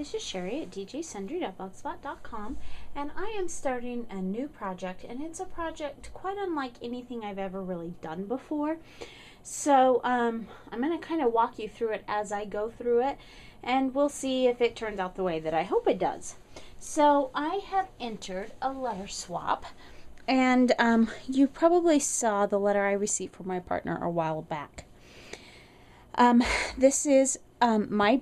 this is Cheri at djsundry.blogspot.com, and I am starting a new project, and it's a project quite unlike anything I've ever really done before. So I'm going to kind of walk you through it as I go through it, and we'll see if it turns out the way that I hope it does. So I have entered a letter swap, and you probably saw the letter I received from my partner a while back. This is my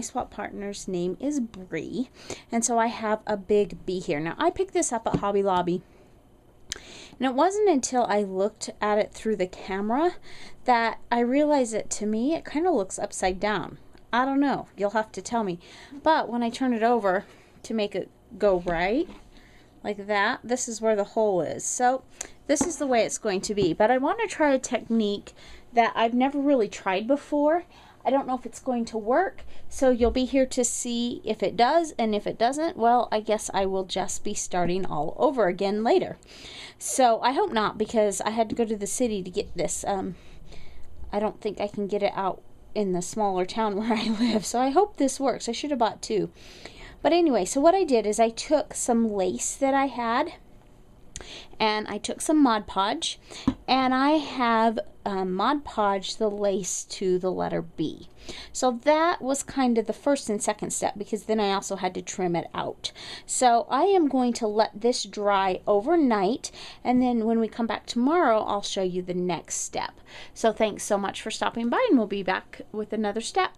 swap partner's name is Bree, and so I have a big B here. Now I picked this up at Hobby Lobby, and it wasn't until I looked at it through the camera that I realized that to me it kind of looks upside down. I don't know, you'll have to tell me. But when I turn it over to make it go right, like that, this is where the hole is. So this is the way it's going to be. But I want to try a technique that I've never really tried before. I don't know if it's going to work, so you'll be here to see if it does, and if it doesn't, well, I guess I will just be starting all over again later. So I hope not, because I had to go to the city to get this. I don't think I can get it out in the smaller town where I live, so I hope this works. I should have bought two. But anyway, so what I did is I took some lace that I had, and I took some Mod Podge, and I have Mod Podge the lace to the letter B. So that was kind of the first and second step, because then I also had to trim it out. So I am going to let this dry overnight, and then when we come back tomorrow, I'll show you the next step. So thanks so much for stopping by, and we'll be back with another step.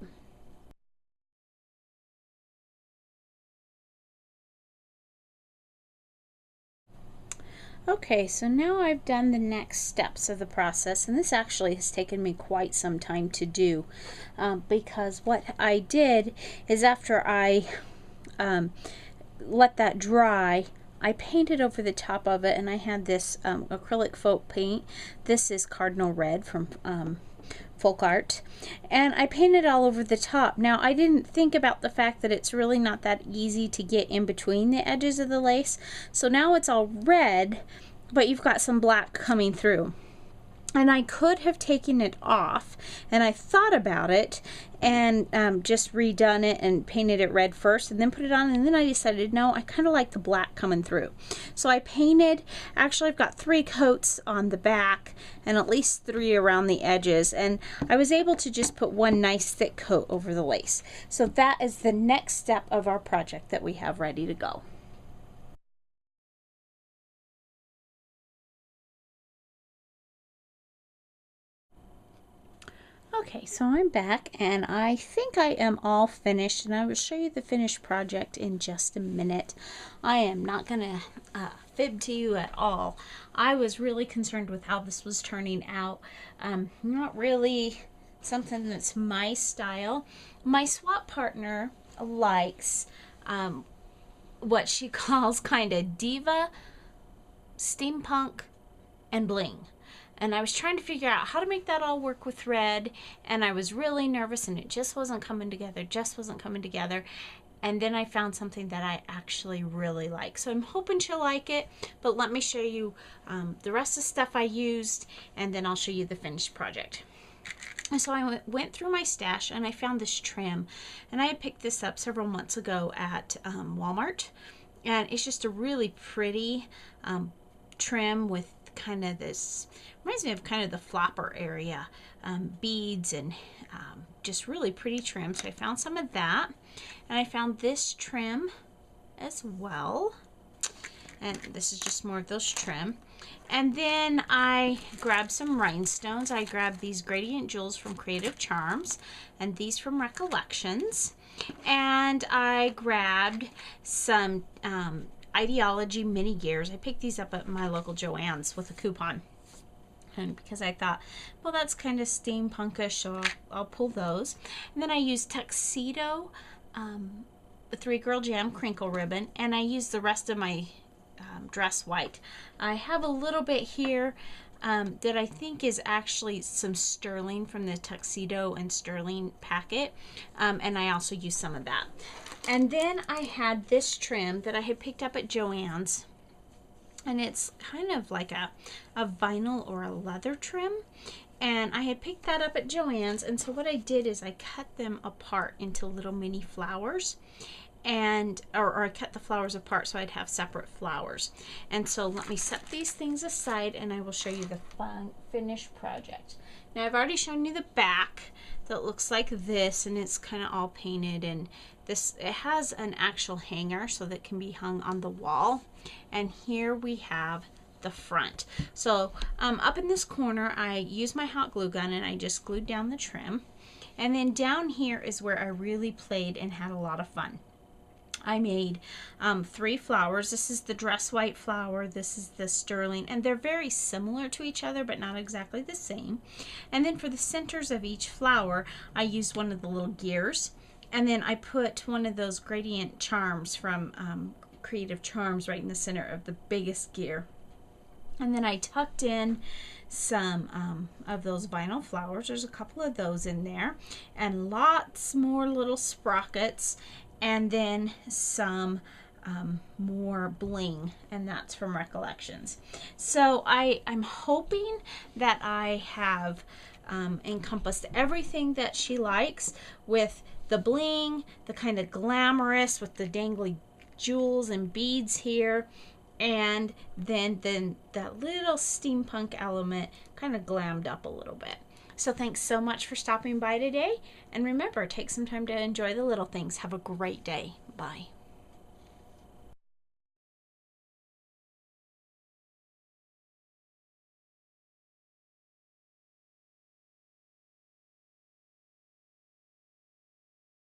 Okay, so now I've done the next steps of the process, and this actually has taken me quite some time to do, because what I did is after I let that dry, I painted over the top of it, and I had this acrylic faux paint. This is Cardinal Red from Folk Art, and I painted all over the top. Now I didn't think about the fact that it's really not that easy to get in between the edges of the lace, so now it's all red, but you've got some black coming through. And I could have taken it off, and I thought about it and just redone it and painted it red first and then put it on, and then I decided no, I kind of like the black coming through. So I painted, actually I've got 3 coats on the back and at least 3 around the edges, and I was able to just put one nice thick coat over the lace. So that is the next step of our project that we have ready to go. Okay, so I'm back, and I think I am all finished, and I will show you the finished project in just a minute. I am not going to fib to you at all. I was really concerned with how this was turning out. Not really something that's my style. My swap partner likes what she calls kind of diva, steampunk, and bling. And I was trying to figure out how to make that all work with red, and I was really nervous, and it just wasn't coming together, and then I found something that I actually really like. So I'm hoping she'll like it, but let me show you the rest of the stuff I used, and then I'll show you the finished project. And so I went through my stash, and I found this trim, and I had picked this up several months ago at Walmart, and it's just a really pretty trim with kind of this, reminds me of kind of the flopper area, beads, and just really pretty trim. So I found some of that, and I found this trim as well, and this is just more of those trim. And then I grabbed some rhinestones. I grabbed these Gradient Jewels from Creative Charms, and these from Recollections, and I grabbed some Ideology mini gears. I picked these up at my local Joann's with a coupon, and because I thought, well, that's kind of steampunkish, so I'll pull those. And then I used Tuxedo 3 Girl Jam crinkle ribbon, and I used the rest of my dress white. I have a little bit here that I think is actually some sterling from the Tuxedo and sterling packet, and I also used some of that. And then I had this trim that I had picked up at Joann's, and it's kind of like a vinyl or a leather trim, And I had picked that up at Joann's, and so what I did is I cut them apart into little mini flowers, and or I cut the flowers apart so I'd have separate flowers. And so let me set these things aside and I will show you the finished project. Now I've already shown you the back that looks like this, and it's kind of all painted, and this, it has an actual hanger so that can be hung on the wall. And here we have the front. So up in this corner I used my hot glue gun and I just glued down the trim, and then down here is where I really played and had a lot of fun. I made 3 flowers. This is the dress white flower, this is the sterling, and they're very similar to each other but not exactly the same. And then for the centers of each flower I used one of the little gears, and then I put one of those gradient charms from Creative Charms right in the center of the biggest gear. And then I tucked in some of those vinyl flowers. There's a couple of those in there, and lots more little sprockets, and then some more bling, and that's from Recollections. So I'm hoping that I have encompassed everything that she likes, with the bling, the kind of glamorous with the dangly jewels and beads here, and then that little steampunk element kind of glammed up a little bit. So thanks so much for stopping by today, and remember, take some time to enjoy the little things. Have a great day. Bye.